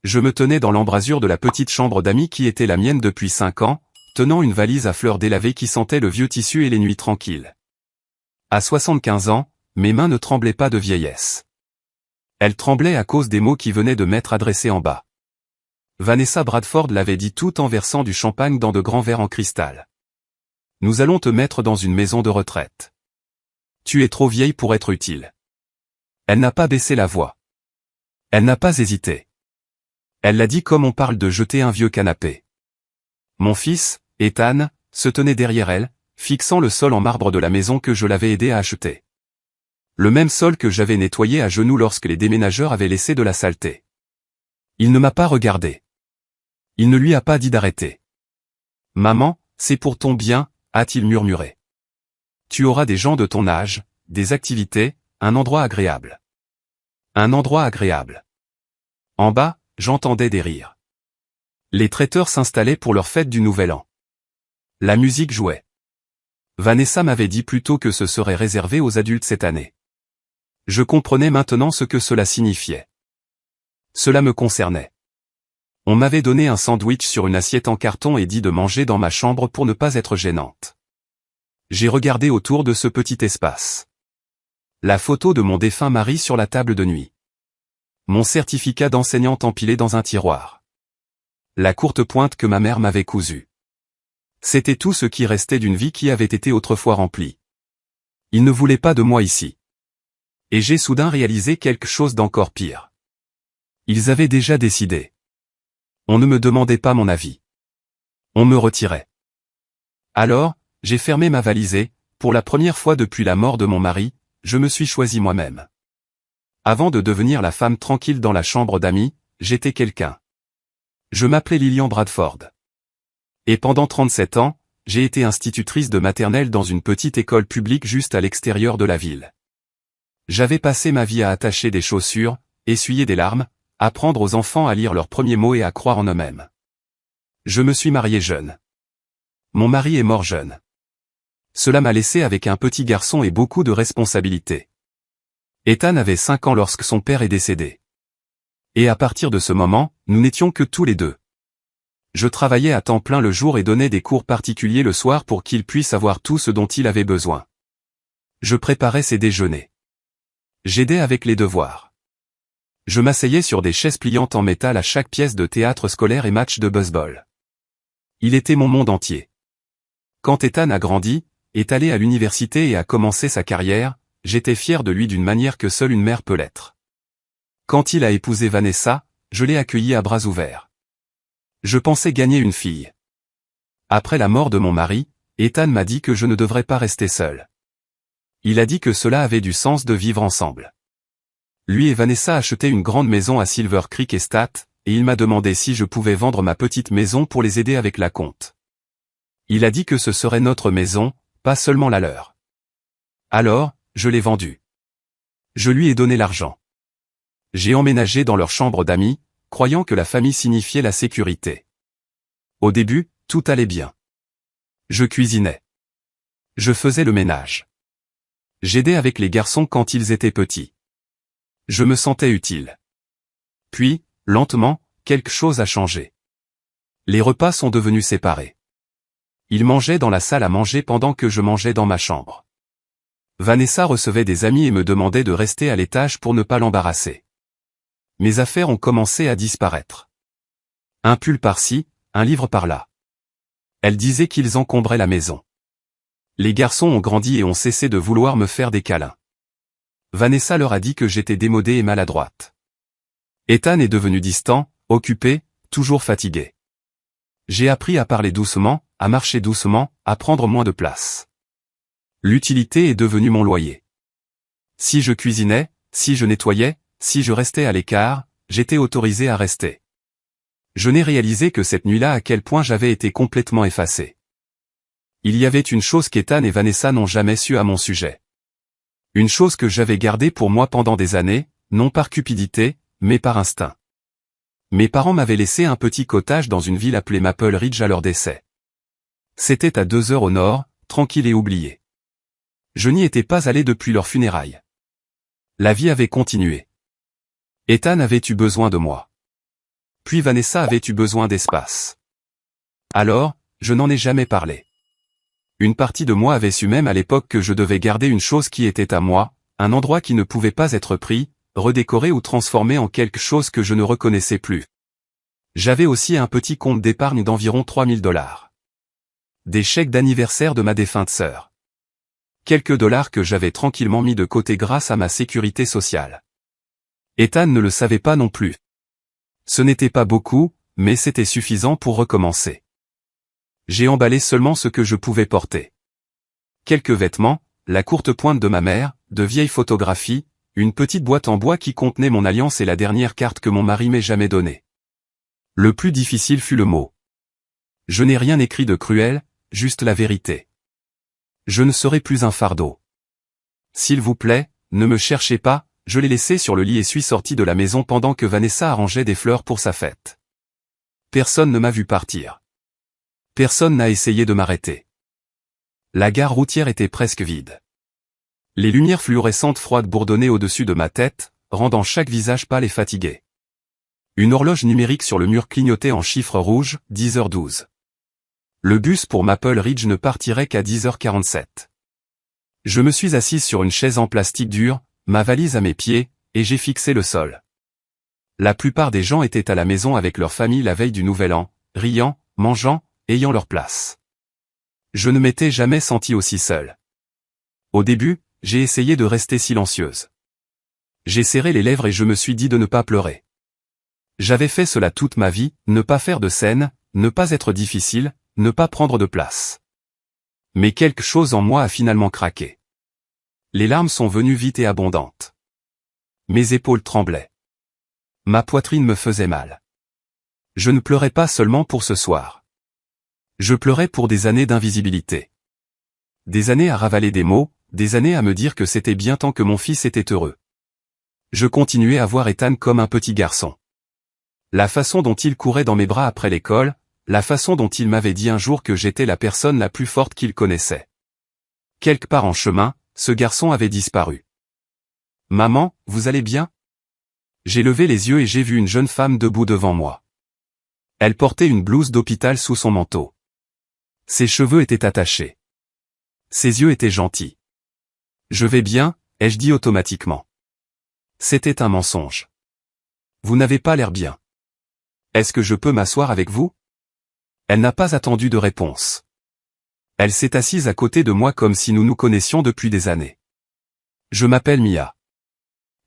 Je me tenais dans l'embrasure de la petite chambre d'amis qui était la mienne depuis 5 ans, tenant une valise à fleurs délavées qui sentait le vieux tissu et les nuits tranquilles. À 75 ans, mes mains ne tremblaient pas de vieillesse. Elles tremblaient à cause des mots qui venaient de m'être adressés en bas. Vanessa Bradford l'avait dit tout en versant du champagne dans de grands verres en cristal. Nous allons te mettre dans une maison de retraite. Tu es trop vieille pour être utile. Elle n'a pas baissé la voix. Elle n'a pas hésité. Elle l'a dit comme on parle de jeter un vieux canapé. Mon fils, Ethan, se tenait derrière elle, fixant le sol en marbre de la maison que je l'avais aidé à acheter. Le même sol que j'avais nettoyé à genoux lorsque les déménageurs avaient laissé de la saleté. Il ne m'a pas regardé. Il ne lui a pas dit d'arrêter. « Maman, c'est pour ton bien », a-t-il murmuré. « Tu auras des gens de ton âge, des activités, un endroit agréable. » Un endroit agréable. En bas, j'entendais des rires. Les traiteurs s'installaient pour leur fête du Nouvel An. La musique jouait. Vanessa m'avait dit plus tôt que ce serait réservé aux adultes cette année. Je comprenais maintenant ce que cela signifiait. Cela me concernait. On m'avait donné un sandwich sur une assiette en carton et dit de manger dans ma chambre pour ne pas être gênante. J'ai regardé autour de ce petit espace. La photo de mon défunt mari sur la table de nuit. Mon certificat d'enseignante empilé dans un tiroir. La courte pointe que ma mère m'avait cousue. C'était tout ce qui restait d'une vie qui avait été autrefois remplie. Ils ne voulaient pas de moi ici. Et j'ai soudain réalisé quelque chose d'encore pire. Ils avaient déjà décidé. On ne me demandait pas mon avis. On me retirait. Alors, j'ai fermé ma valise et, pour la première fois depuis la mort de mon mari, je me suis choisi moi-même. Avant de devenir la femme tranquille dans la chambre d'amis, j'étais quelqu'un. Je m'appelais Lillian Bradford. Et pendant 37 ans, j'ai été institutrice de maternelle dans une petite école publique juste à l'extérieur de la ville. J'avais passé ma vie à attacher des chaussures, essuyer des larmes, apprendre aux enfants à lire leurs premiers mots et à croire en eux-mêmes. Je me suis marié jeune. Mon mari est mort jeune. Cela m'a laissé avec un petit garçon et beaucoup de responsabilités. Ethan avait 5 ans lorsque son père est décédé. Et à partir de ce moment, nous n'étions que tous les deux. Je travaillais à temps plein le jour et donnais des cours particuliers le soir pour qu'il puisse avoir tout ce dont il avait besoin. Je préparais ses déjeuners. J'aidais avec les devoirs. Je m'asseyais sur des chaises pliantes en métal à chaque pièce de théâtre scolaire et match de baseball. Il était mon monde entier. Quand Ethan a grandi, est allé à l'université et a commencé sa carrière, j'étais fier de lui d'une manière que seule une mère peut l'être. Quand il a épousé Vanessa, je l'ai accueilli à bras ouverts. Je pensais gagner une fille. Après la mort de mon mari, Ethan m'a dit que je ne devrais pas rester seul. Il a dit que cela avait du sens de vivre ensemble. Lui et Vanessa achetaient une grande maison à Silver Creek Estate, et il m'a demandé si je pouvais vendre ma petite maison pour les aider avec la compte. Il a dit que ce serait notre maison, pas seulement la leur. Alors, je l'ai vendue. Je lui ai donné l'argent. J'ai emménagé dans leur chambre d'amis, croyant que la famille signifiait la sécurité. Au début, tout allait bien. Je cuisinais. Je faisais le ménage. J'aidais avec les garçons quand ils étaient petits. Je me sentais utile. Puis, lentement, quelque chose a changé. Les repas sont devenus séparés. Ils mangeaient dans la salle à manger pendant que je mangeais dans ma chambre. Vanessa recevait des amis et me demandait de rester à l'étage pour ne pas l'embarrasser. Mes affaires ont commencé à disparaître. Un pull par-ci, un livre par-là. Elle disait qu'ils encombraient la maison. Les garçons ont grandi et ont cessé de vouloir me faire des câlins. Vanessa leur a dit que j'étais démodée et maladroite. Ethan est devenu distant, occupé, toujours fatigué. J'ai appris à parler doucement, à marcher doucement, à prendre moins de place. L'utilité est devenue mon loyer. Si je cuisinais, si je nettoyais, si je restais à l'écart, j'étais autorisé à rester. Je n'ai réalisé que cette nuit-là à quel point j'avais été complètement effacé. Il y avait une chose qu'Ethan et Vanessa n'ont jamais su à mon sujet. Une chose que j'avais gardée pour moi pendant des années, non par cupidité, mais par instinct. Mes parents m'avaient laissé un petit cottage dans une ville appelée Maple Ridge à leur décès. C'était à 2 heures au nord, tranquille et oublié. Je n'y étais pas allé depuis leurs funérailles. La vie avait continué. Ethan avait eu besoin de moi. Puis Vanessa avait eu besoin d'espace. Alors, je n'en ai jamais parlé. Une partie de moi avait su même à l'époque que je devais garder une chose qui était à moi, un endroit qui ne pouvait pas être pris, redécoré ou transformé en quelque chose que je ne reconnaissais plus. J'avais aussi un petit compte d'épargne d'environ $3000. Des chèques d'anniversaire de ma défunte sœur. Quelques dollars que j'avais tranquillement mis de côté grâce à ma sécurité sociale. Ethan ne le savait pas non plus. Ce n'était pas beaucoup, mais c'était suffisant pour recommencer. J'ai emballé seulement ce que je pouvais porter. Quelques vêtements, la courte pointe de ma mère, de vieilles photographies, une petite boîte en bois qui contenait mon alliance et la dernière carte que mon mari m'ait jamais donnée. Le plus difficile fut le mot. Je n'ai rien écrit de cruel, juste la vérité. Je ne serai plus un fardeau. S'il vous plaît, ne me cherchez pas, je l'ai laissé sur le lit et suis sorti de la maison pendant que Vanessa arrangeait des fleurs pour sa fête. Personne ne m'a vu partir. Personne n'a essayé de m'arrêter. La gare routière était presque vide. Les lumières fluorescentes froides bourdonnaient au-dessus de ma tête, rendant chaque visage pâle et fatigué. Une horloge numérique sur le mur clignotait en chiffres rouges, 10h12. Le bus pour Maple Ridge ne partirait qu'à 10h47. Je me suis assise sur une chaise en plastique dur, ma valise à mes pieds, et j'ai fixé le sol. La plupart des gens étaient à la maison avec leur famille la veille du Nouvel An, riant, mangeant, ayant leur place. Je ne m'étais jamais sentie aussi seule. Au début, j'ai essayé de rester silencieuse. J'ai serré les lèvres et je me suis dit de ne pas pleurer. J'avais fait cela toute ma vie, ne pas faire de scène, ne pas être difficile, ne pas prendre de place. Mais quelque chose en moi a finalement craqué. Les larmes sont venues vite et abondantes. Mes épaules tremblaient. Ma poitrine me faisait mal. Je ne pleurais pas seulement pour ce soir. Je pleurais pour des années d'invisibilité. Des années à ravaler des mots, des années à me dire que c'était bien temps que mon fils était heureux. Je continuais à voir Ethan comme un petit garçon. La façon dont il courait dans mes bras après l'école, la façon dont il m'avait dit un jour que j'étais la personne la plus forte qu'il connaissait. Quelque part en chemin, ce garçon avait disparu. « Maman, vous allez bien ?» J'ai levé les yeux et j'ai vu une jeune femme debout devant moi. Elle portait une blouse d'hôpital sous son manteau. Ses cheveux étaient attachés. Ses yeux étaient gentils. « Je vais bien », ai-je dit automatiquement. C'était un mensonge. « Vous n'avez pas l'air bien. Est-ce que je peux m'asseoir avec vous ?» Elle n'a pas attendu de réponse. Elle s'est assise à côté de moi comme si nous nous connaissions depuis des années. Je m'appelle Mia.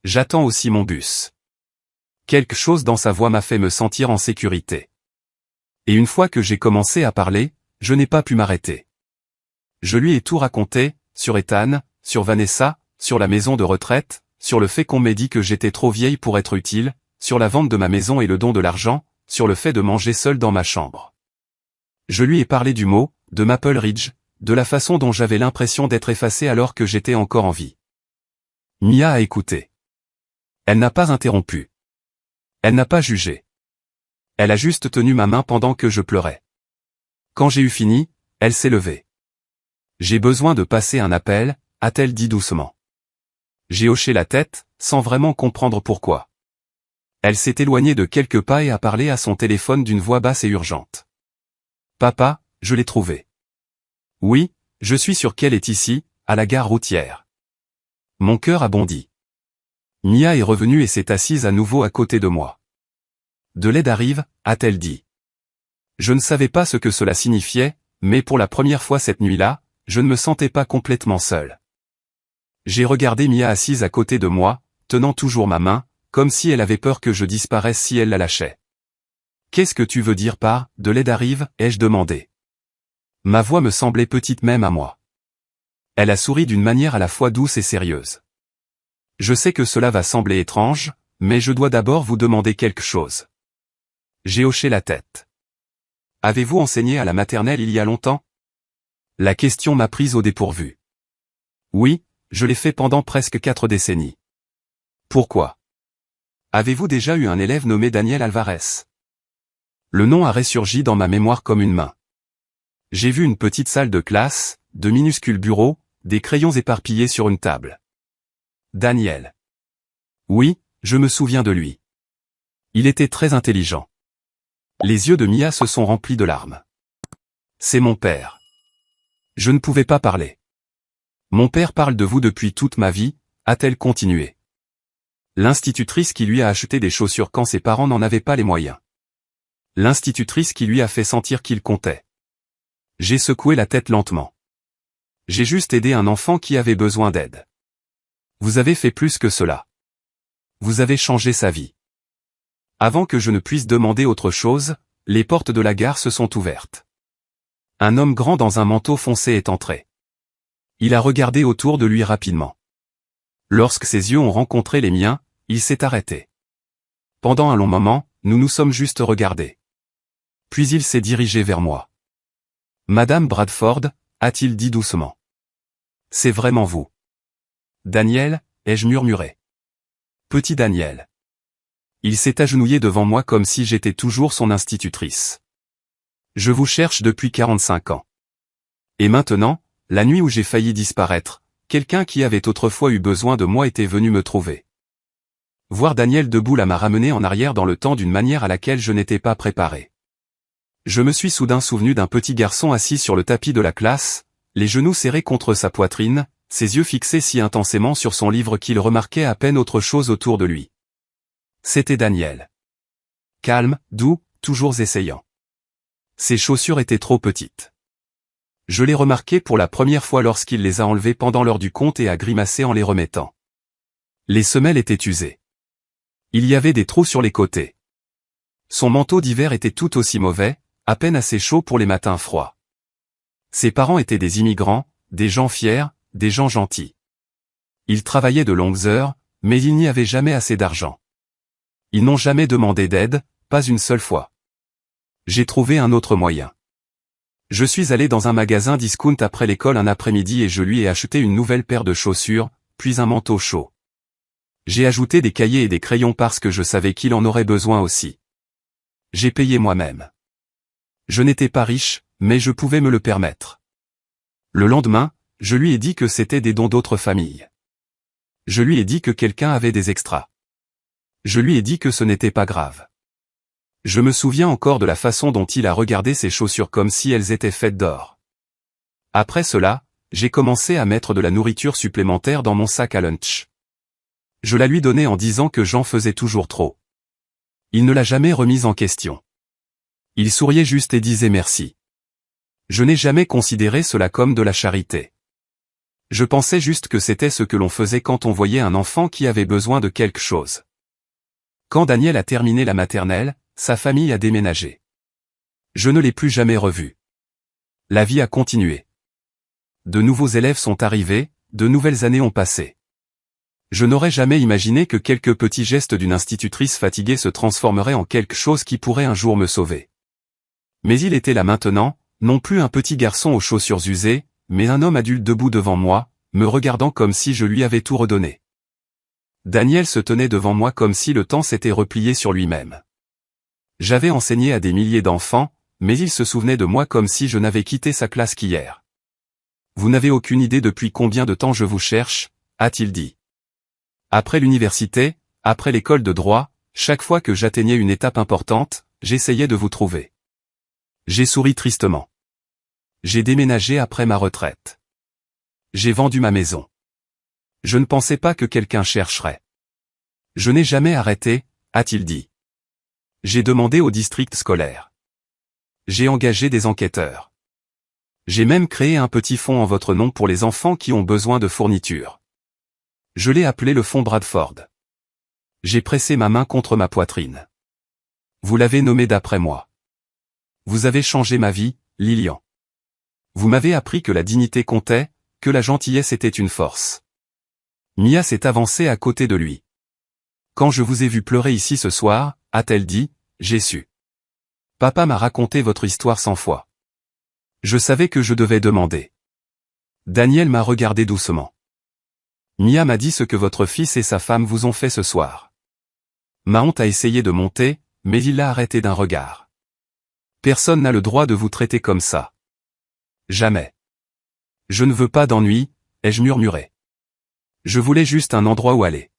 J'attends aussi mon bus. Quelque chose dans sa voix m'a fait me sentir en sécurité. Et une fois que j'ai commencé à parler, je n'ai pas pu m'arrêter. Je lui ai tout raconté, sur Ethan, sur Vanessa, sur la maison de retraite, sur le fait qu'on m'ait dit que j'étais trop vieille pour être utile, sur la vente de ma maison et le don de l'argent, sur le fait de manger seul dans ma chambre. Je lui ai parlé du mot, de Maple Ridge, de la façon dont j'avais l'impression d'être effacé alors que j'étais encore en vie. Mia a écouté. Elle n'a pas interrompu. Elle n'a pas jugé. Elle a juste tenu ma main pendant que je pleurais. Quand j'ai eu fini, elle s'est levée. « J'ai besoin de passer un appel », a-t-elle dit doucement. J'ai hoché la tête, sans vraiment comprendre pourquoi. Elle s'est éloignée de quelques pas et a parlé à son téléphone d'une voix basse et urgente. « Papa, je l'ai trouvé. »« Oui, je suis sûr qu'elle est ici, à la gare routière. » Mon cœur a bondi. Mia est revenue et s'est assise à nouveau à côté de moi. « De l'aide arrive », a-t-elle dit. Je ne savais pas ce que cela signifiait, mais pour la première fois cette nuit-là, je ne me sentais pas complètement seul. J'ai regardé Mia assise à côté de moi, tenant toujours ma main, comme si elle avait peur que je disparaisse si elle la lâchait. « Qu'est-ce que tu veux dire par « de l'aide arrive » ai-je demandé. Ma voix me semblait petite même à moi. Elle a souri d'une manière à la fois douce et sérieuse. « Je sais que cela va sembler étrange, mais je dois d'abord vous demander quelque chose. » J'ai hoché la tête. « Avez-vous enseigné à la maternelle il y a longtemps ?» La question m'a prise au dépourvu. « Oui, je l'ai fait pendant presque 4 décennies. »« Pourquoi ? Avez-vous déjà eu un élève nommé Daniel Alvarez ?» Le nom a ressurgi dans ma mémoire comme une main. J'ai vu une petite salle de classe, de minuscules bureaux, des crayons éparpillés sur une table. Daniel. Oui, je me souviens de lui. Il était très intelligent. Les yeux de Mia se sont remplis de larmes. C'est mon père. Je ne pouvais pas parler. Mon père parle de vous depuis toute ma vie, a-t-elle continué. L'institutrice qui lui a acheté des chaussures quand ses parents n'en avaient pas les moyens. L'institutrice qui lui a fait sentir qu'il comptait. J'ai secoué la tête lentement. J'ai juste aidé un enfant qui avait besoin d'aide. Vous avez fait plus que cela. Vous avez changé sa vie. Avant que je ne puisse demander autre chose, les portes de la gare se sont ouvertes. Un homme grand dans un manteau foncé est entré. Il a regardé autour de lui rapidement. Lorsque ses yeux ont rencontré les miens, il s'est arrêté. Pendant un long moment, nous nous sommes juste regardés. Puis il s'est dirigé vers moi. Madame Bradford, a-t-il dit doucement. C'est vraiment vous. Daniel, ai-je murmuré. Petit Daniel. Il s'est agenouillé devant moi comme si j'étais toujours son institutrice. Je vous cherche depuis 45 ans. Et maintenant, la nuit où j'ai failli disparaître, quelqu'un qui avait autrefois eu besoin de moi était venu me trouver. Voir Daniel debout là m'a ramené en arrière dans le temps d'une manière à laquelle je n'étais pas préparé. Je me suis soudain souvenu d'un petit garçon assis sur le tapis de la classe, les genoux serrés contre sa poitrine, ses yeux fixés si intensément sur son livre qu'il remarquait à peine autre chose autour de lui. C'était Daniel. Calme, doux, toujours essayant. Ses chaussures étaient trop petites. Je l'ai remarqué pour la première fois lorsqu'il les a enlevées pendant l'heure du compte et a grimacé en les remettant. Les semelles étaient usées. Il y avait des trous sur les côtés. Son manteau d'hiver était tout aussi mauvais, à peine assez chaud pour les matins froids. Ses parents étaient des immigrants, des gens fiers, des gens gentils. Ils travaillaient de longues heures, mais il n'y avait jamais assez d'argent. Ils n'ont jamais demandé d'aide, pas une seule fois. J'ai trouvé un autre moyen. Je suis allé dans un magasin discount après l'école un après-midi et je lui ai acheté une nouvelle paire de chaussures, puis un manteau chaud. J'ai ajouté des cahiers et des crayons parce que je savais qu'il en aurait besoin aussi. J'ai payé moi-même. Je n'étais pas riche, mais je pouvais me le permettre. Le lendemain, je lui ai dit que c'était des dons d'autres familles. Je lui ai dit que quelqu'un avait des extras. Je lui ai dit que ce n'était pas grave. Je me souviens encore de la façon dont il a regardé ses chaussures comme si elles étaient faites d'or. Après cela, j'ai commencé à mettre de la nourriture supplémentaire dans mon sac à lunch. Je la lui donnais en disant que j'en faisais toujours trop. Il ne l'a jamais remise en question. Il souriait juste et disait merci. Je n'ai jamais considéré cela comme de la charité. Je pensais juste que c'était ce que l'on faisait quand on voyait un enfant qui avait besoin de quelque chose. Quand Daniel a terminé la maternelle, sa famille a déménagé. Je ne l'ai plus jamais revu. La vie a continué. De nouveaux élèves sont arrivés, de nouvelles années ont passé. Je n'aurais jamais imaginé que quelques petits gestes d'une institutrice fatiguée se transformeraient en quelque chose qui pourrait un jour me sauver. Mais il était là maintenant, non plus un petit garçon aux chaussures usées, mais un homme adulte debout devant moi, me regardant comme si je lui avais tout redonné. Daniel se tenait devant moi comme si le temps s'était replié sur lui-même. J'avais enseigné à des milliers d'enfants, mais il se souvenait de moi comme si je n'avais quitté sa classe qu'hier. Vous n'avez aucune idée depuis combien de temps je vous cherche, a-t-il dit. Après l'université, après l'école de droit, chaque fois que j'atteignais une étape importante, j'essayais de vous trouver. J'ai souri tristement. J'ai déménagé après ma retraite. J'ai vendu ma maison. Je ne pensais pas que quelqu'un chercherait. Je n'ai jamais arrêté, a-t-il dit. J'ai demandé au district scolaire. J'ai engagé des enquêteurs. J'ai même créé un petit fonds en votre nom pour les enfants qui ont besoin de fournitures. Je l'ai appelé le fonds Bradford. J'ai pressé ma main contre ma poitrine. Vous l'avez nommé d'après moi. Vous avez changé ma vie, Lilian. Vous m'avez appris que la dignité comptait, que la gentillesse était une force. Mia s'est avancée à côté de lui. Quand je vous ai vu pleurer ici ce soir, a-t-elle dit, j'ai su. Papa m'a raconté votre histoire 100 fois. Je savais que je devais demander. Daniel m'a regardé doucement. Mia m'a dit ce que votre fils et sa femme vous ont fait ce soir. Ma honte a essayé de monter, mais il l'a arrêté d'un regard. Personne n'a le droit de vous traiter comme ça. Jamais. Je ne veux pas d'ennui, ai-je murmuré. Je voulais juste un endroit où aller.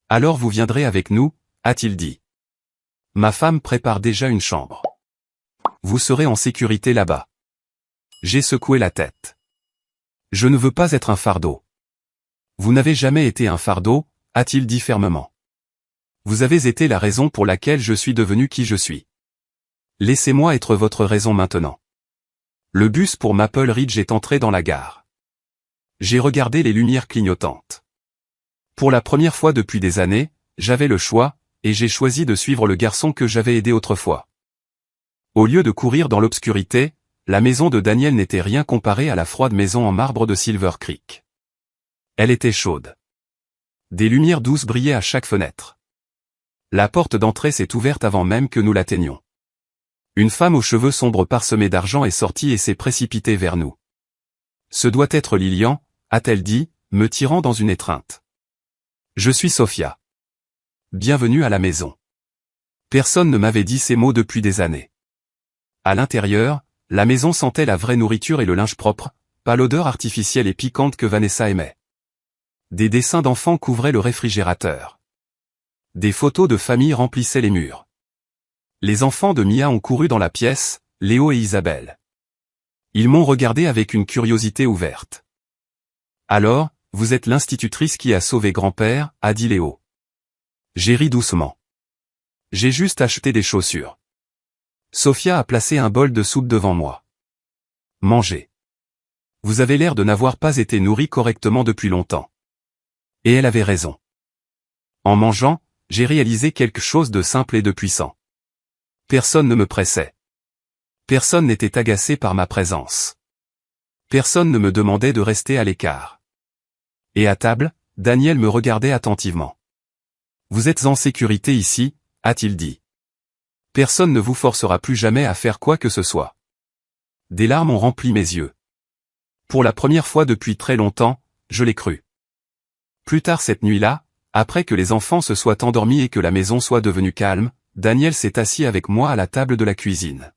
Alors vous viendrez avec nous, a-t-il dit. Ma femme prépare déjà une chambre. Vous serez en sécurité là-bas. J'ai secoué la tête. Je ne veux pas être un fardeau. Vous n'avez jamais été un fardeau, a-t-il dit fermement. Vous avez été la raison pour laquelle je suis devenu qui je suis. Laissez-moi être votre raison maintenant. Le bus pour Maple Ridge est entré dans la gare. J'ai regardé les lumières clignotantes. Pour la première fois depuis des années, j'avais le choix, et j'ai choisi de suivre le garçon que j'avais aidé autrefois. Au lieu de courir dans l'obscurité, la maison de Daniel n'était rien comparée à la froide maison en marbre de Silver Creek. Elle était chaude. Des lumières douces brillaient à chaque fenêtre. La porte d'entrée s'est ouverte avant même que nous l'atteignions. Une femme aux cheveux sombres parsemés d'argent est sortie et s'est précipitée vers nous. Ce doit être Lilian, a-t-elle dit, me tirant dans une étreinte. Je suis Sophia. Bienvenue à la maison. Personne ne m'avait dit ces mots depuis des années. À l'intérieur, la maison sentait la vraie nourriture et le linge propre, pas l'odeur artificielle et piquante que Vanessa aimait. Des dessins d'enfants couvraient le réfrigérateur. Des photos de famille remplissaient les murs. Les enfants de Mia ont couru dans la pièce, Léo et Isabelle. Ils m'ont regardé avec une curiosité ouverte. Alors, vous êtes l'institutrice qui a sauvé grand-père, a dit Léo. J'ai ri doucement. J'ai juste acheté des chaussures. Sophia a placé un bol de soupe devant moi. Mangez. Vous avez l'air de n'avoir pas été nourri correctement depuis longtemps. Et elle avait raison. En mangeant, j'ai réalisé quelque chose de simple et de puissant. Personne ne me pressait. Personne n'était agacé par ma présence. Personne ne me demandait de rester à l'écart. Et à table, Daniel me regardait attentivement. Vous êtes en sécurité ici, a-t-il dit. Personne ne vous forcera plus jamais à faire quoi que ce soit. Des larmes ont rempli mes yeux. Pour la première fois depuis très longtemps, je l'ai cru. Plus tard cette nuit-là, après que les enfants se soient endormis et que la maison soit devenue calme, Daniel s'est assis avec moi à la table de la cuisine.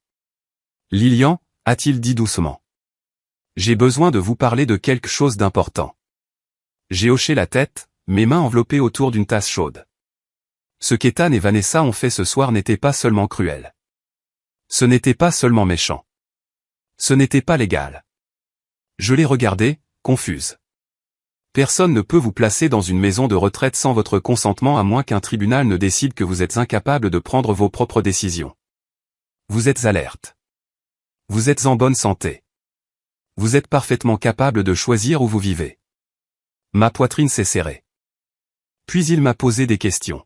Lilian, a-t-il dit doucement. J'ai besoin de vous parler de quelque chose d'important. J'ai hoché la tête, mes mains enveloppées autour d'une tasse chaude. Ce qu'Ethan et Vanessa ont fait ce soir n'était pas seulement cruel. Ce n'était pas seulement méchant. Ce n'était pas légal. Je l'ai regardée, confuse. Personne ne peut vous placer dans une maison de retraite sans votre consentement à moins qu'un tribunal ne décide que vous êtes incapable de prendre vos propres décisions. Vous êtes alerte. Vous êtes en bonne santé. Vous êtes parfaitement capable de choisir où vous vivez. Ma poitrine s'est serrée. Puis il m'a posé des questions.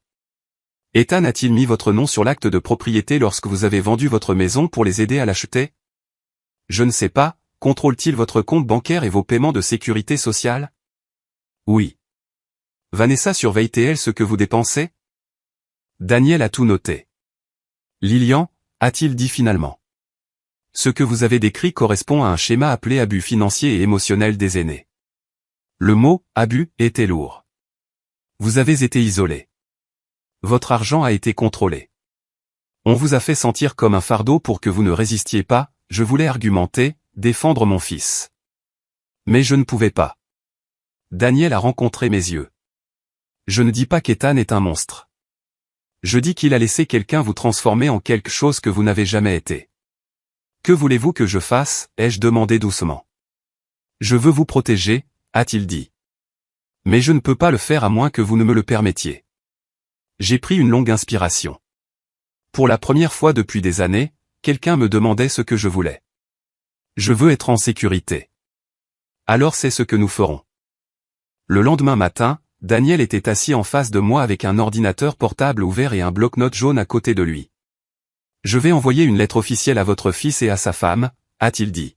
Ethan a-t-il mis votre nom sur l'acte de propriété lorsque vous avez vendu votre maison pour les aider à l'acheter? Je ne sais pas, contrôle-t-il votre compte bancaire et vos paiements de sécurité sociale? Oui. Vanessa surveille-t-elle ce que vous dépensez? Daniel a tout noté. Lilian, a-t-il dit finalement. Ce que vous avez décrit correspond à un schéma appelé abus financier et émotionnel des aînés. Le mot « abus » était lourd. Vous avez été isolé. Votre argent a été contrôlé. On vous a fait sentir comme un fardeau pour que vous ne résistiez pas, je voulais argumenter, défendre mon fils. Mais je ne pouvais pas. Daniel a rencontré mes yeux. Je ne dis pas qu'Ethan est un monstre. Je dis qu'il a laissé quelqu'un vous transformer en quelque chose que vous n'avez jamais été. Que voulez-vous que je fasse, ai-je demandé doucement. Je veux vous protéger, a-t-il dit. Mais je ne peux pas le faire à moins que vous ne me le permettiez. J'ai pris une longue inspiration. Pour la première fois depuis des années, quelqu'un me demandait ce que je voulais. Je veux être en sécurité. Alors c'est ce que nous ferons. Le lendemain matin, Daniel était assis en face de moi avec un ordinateur portable ouvert et un bloc-notes jaune à côté de lui. Je vais envoyer une lettre officielle à votre fils et à sa femme, a-t-il dit.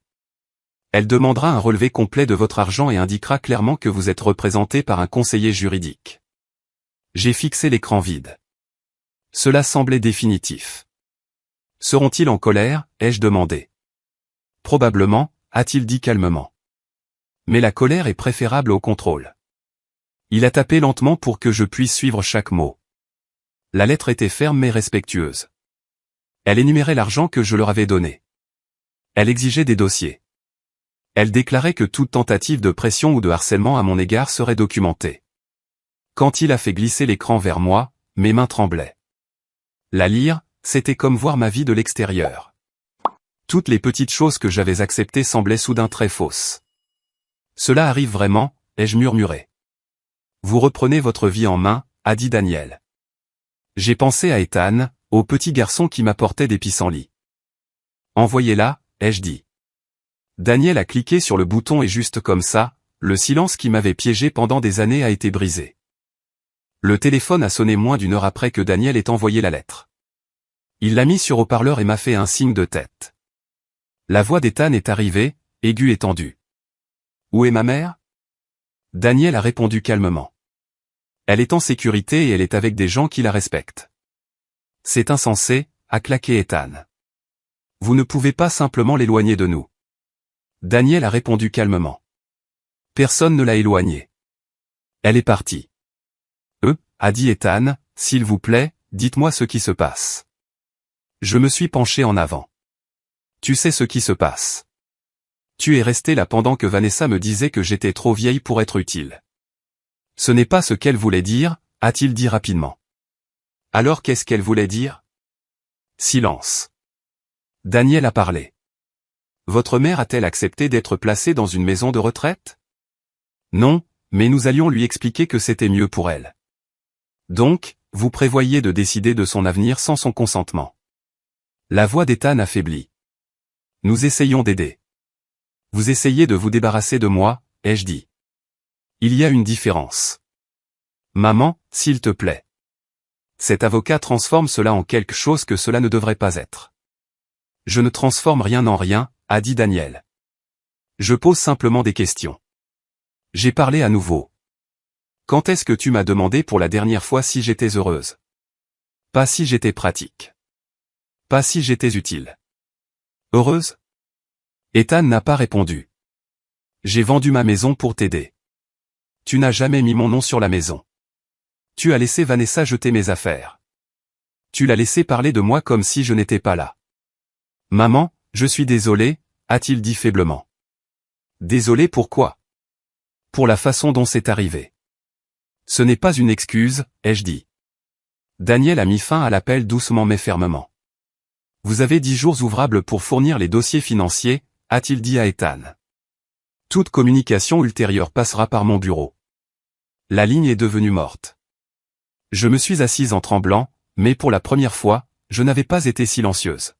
Elle demandera un relevé complet de votre argent et indiquera clairement que vous êtes représenté par un conseiller juridique. J'ai fixé l'écran vide. Cela semblait définitif. Seront-ils en colère, ai-je demandé. Probablement, a-t-il dit calmement. Mais la colère est préférable au contrôle. Il a tapé lentement pour que je puisse suivre chaque mot. La lettre était ferme mais respectueuse. Elle énumérait l'argent que je leur avais donné. Elle exigeait des dossiers. Elle déclarait que toute tentative de pression ou de harcèlement à mon égard serait documentée. Quand il a fait glisser l'écran vers moi, mes mains tremblaient. La lire, c'était comme voir ma vie de l'extérieur. Toutes les petites choses que j'avais acceptées semblaient soudain très fausses. Cela arrive vraiment, ai-je murmuré. Vous reprenez votre vie en main, a dit Daniel. J'ai pensé à Ethan, au petit garçon qui m'apportait des pissenlits. Envoyez-la, ai-je dit. Daniel a cliqué sur le bouton et juste comme ça, le silence qui m'avait piégé pendant des années a été brisé. Le téléphone a sonné moins d'une heure après que Daniel ait envoyé la lettre. Il l'a mis sur haut-parleur et m'a fait un signe de tête. La voix d'Ethan est arrivée, aiguë et tendue. Où est ma mère? Daniel a répondu calmement. Elle est en sécurité et elle est avec des gens qui la respectent. C'est insensé, a claqué Ethan. Vous ne pouvez pas simplement l'éloigner de nous. Daniel a répondu calmement. Personne ne l'a éloignée. Elle est partie. A dit Ethan, s'il vous plaît, dites-moi ce qui se passe. Je me suis penché en avant. Tu sais ce qui se passe. Tu es resté là pendant que Vanessa me disait que j'étais trop vieille pour être utile. Ce n'est pas ce qu'elle voulait dire, a-t-il dit rapidement. Alors qu'est-ce qu'elle voulait dire? Silence. Daniel a parlé. Votre mère a-t-elle accepté d'être placée dans une maison de retraite? Non, mais nous allions lui expliquer que c'était mieux pour elle. Donc, vous prévoyez de décider de son avenir sans son consentement. La voix d'Ethan affaiblit. Nous essayons d'aider. Vous essayez de vous débarrasser de moi, ai-je dit. Il y a une différence. Maman, s'il te plaît. Cet avocat transforme cela en quelque chose que cela ne devrait pas être. Je ne transforme rien en rien, a dit Daniel. Je pose simplement des questions. J'ai parlé à nouveau. Quand est-ce que tu m'as demandé pour la dernière fois si j'étais heureuse? Pas si j'étais pratique. Pas si j'étais utile. Heureuse? Ethan n'a pas répondu. J'ai vendu ma maison pour t'aider. Tu n'as jamais mis mon nom sur la maison. Tu as laissé Vanessa jeter mes affaires. Tu l'as laissé parler de moi comme si je n'étais pas là. Maman, je suis désolé, a-t-il dit faiblement. Désolé pourquoi? Pour la façon dont c'est arrivé. Ce n'est pas une excuse, ai-je dit. Daniel a mis fin à l'appel doucement mais fermement. Vous avez 10 jours ouvrables pour fournir les dossiers financiers, a-t-il dit à Ethan. Toute communication ultérieure passera par mon bureau. La ligne est devenue morte. Je me suis assise en tremblant, mais pour la première fois, je n'avais pas été silencieuse.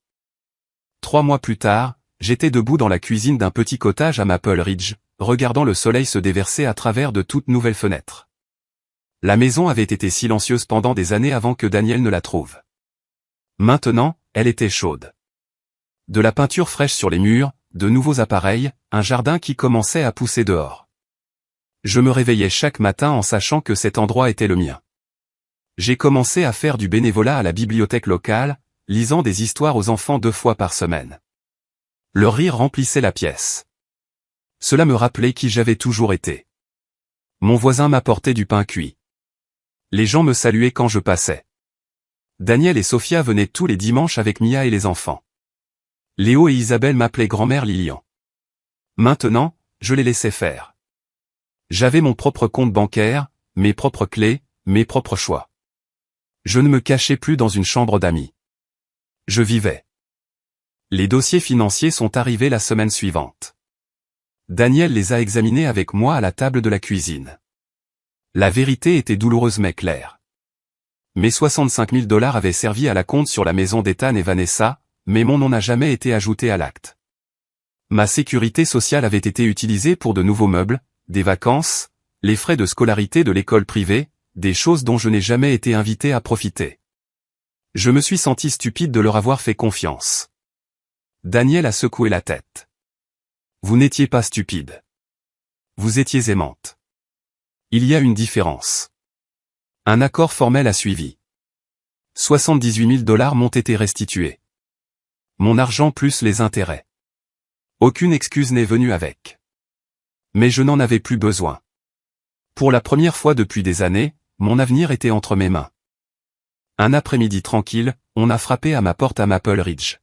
3 mois plus tard, j'étais debout dans la cuisine d'un petit cottage à Maple Ridge, regardant le soleil se déverser à travers de toutes nouvelles fenêtres. La maison avait été silencieuse pendant des années avant que Daniel ne la trouve. Maintenant, elle était chaude. De la peinture fraîche sur les murs, de nouveaux appareils, un jardin qui commençait à pousser dehors. Je me réveillais chaque matin en sachant que cet endroit était le mien. J'ai commencé à faire du bénévolat à la bibliothèque locale, lisant des histoires aux enfants 2 fois par semaine. Le rire remplissait la pièce. Cela me rappelait qui j'avais toujours été. Mon voisin m'apportait du pain cuit. Les gens me saluaient quand je passais. Daniel et Sophia venaient tous les dimanches avec Mia et les enfants. Léo et Isabelle m'appelaient grand-mère Lilian. Maintenant, je les laissais faire. J'avais mon propre compte bancaire, mes propres clés, mes propres choix. Je ne me cachais plus dans une chambre d'amis. Je vivais. Les dossiers financiers sont arrivés la semaine suivante. Daniel les a examinés avec moi à la table de la cuisine. La vérité était douloureuse mais claire. Mes 65 000 $ avaient servi à la compte sur la maison d'Ethan et Vanessa, mais mon nom n'a jamais été ajouté à l'acte. Ma sécurité sociale avait été utilisée pour de nouveaux meubles, des vacances, les frais de scolarité de l'école privée, des choses dont je n'ai jamais été invité à profiter. Je me suis senti stupide de leur avoir fait confiance. Daniel a secoué la tête. Vous n'étiez pas stupide. Vous étiez aimante. Il y a une différence. Un accord formel a suivi. 78 000 $ m'ont été restitués. Mon argent plus les intérêts. Aucune excuse n'est venue avec. Mais je n'en avais plus besoin. Pour la première fois depuis des années, mon avenir était entre mes mains. Un après-midi tranquille, on a frappé à ma porte à Maple Ridge.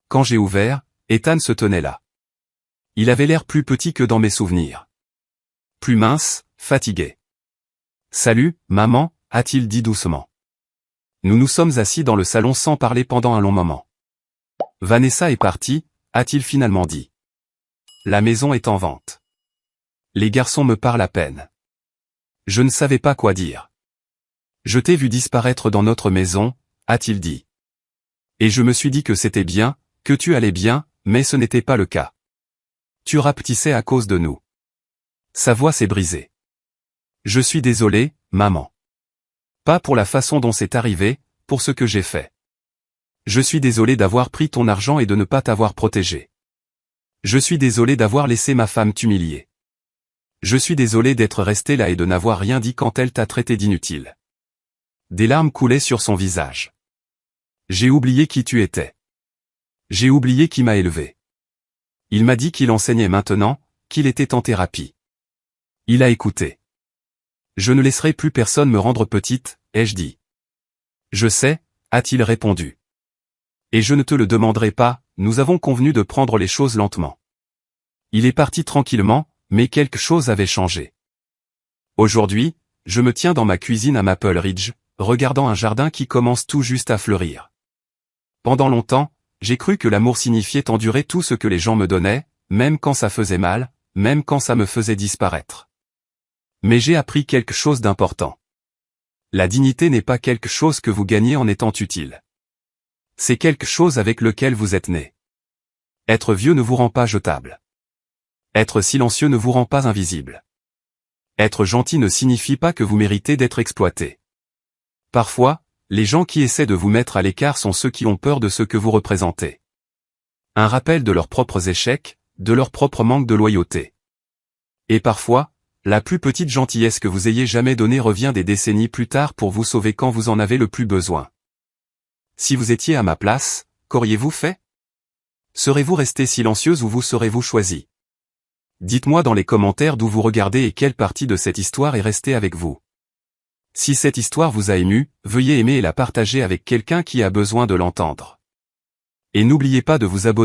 Quand j'ai ouvert, Ethan se tenait là. Il avait l'air plus petit que dans mes souvenirs. Plus mince, fatigué. « Salut, maman » a-t-il dit doucement. Nous nous sommes assis dans le salon sans parler pendant un long moment. Vanessa est partie, a-t-il finalement dit. La maison est en vente. Les garçons me parlent à peine. Je ne savais pas quoi dire. Je t'ai vu disparaître dans notre maison, a-t-il dit. Et je me suis dit que c'était bien, que tu allais bien, mais ce n'était pas le cas. Tu rapetissais à cause de nous. Sa voix s'est brisée. Je suis désolé, maman. Pas pour la façon dont c'est arrivé, pour ce que j'ai fait. Je suis désolé d'avoir pris ton argent et de ne pas t'avoir protégé. Je suis désolé d'avoir laissé ma femme t'humilier. Je suis désolé d'être resté là et de n'avoir rien dit quand elle t'a traité d'inutile. Des larmes coulaient sur son visage. J'ai oublié qui tu étais. J'ai oublié qui m'a élevé. Il m'a dit qu'il enseignait maintenant, qu'il était en thérapie. Il a écouté. Je ne laisserai plus personne me rendre petite, ai-je dit. Je sais, a-t-il répondu. Et je ne te le demanderai pas, nous avons convenu de prendre les choses lentement. Il est parti tranquillement, mais quelque chose avait changé. Aujourd'hui, je me tiens dans ma cuisine à Maple Ridge, regardant un jardin qui commence tout juste à fleurir. Pendant longtemps, j'ai cru que l'amour signifiait endurer tout ce que les gens me donnaient, même quand ça faisait mal, même quand ça me faisait disparaître. Mais j'ai appris quelque chose d'important. La dignité n'est pas quelque chose que vous gagnez en étant utile. C'est quelque chose avec lequel vous êtes né. Être vieux ne vous rend pas jetable. Être silencieux ne vous rend pas invisible. Être gentil ne signifie pas que vous méritez d'être exploité. Parfois, les gens qui essaient de vous mettre à l'écart sont ceux qui ont peur de ce que vous représentez. Un rappel de leurs propres échecs, de leur propre manque de loyauté. Et parfois, la plus petite gentillesse que vous ayez jamais donnée revient des décennies plus tard pour vous sauver quand vous en avez le plus besoin. Si vous étiez à ma place, qu'auriez-vous fait? Serez-vous resté silencieuse ou vous serez-vous choisi? Dites-moi dans les commentaires d'où vous regardez et quelle partie de cette histoire est restée avec vous. Si cette histoire vous a ému, veuillez aimer et la partager avec quelqu'un qui a besoin de l'entendre. Et n'oubliez pas de vous abonner.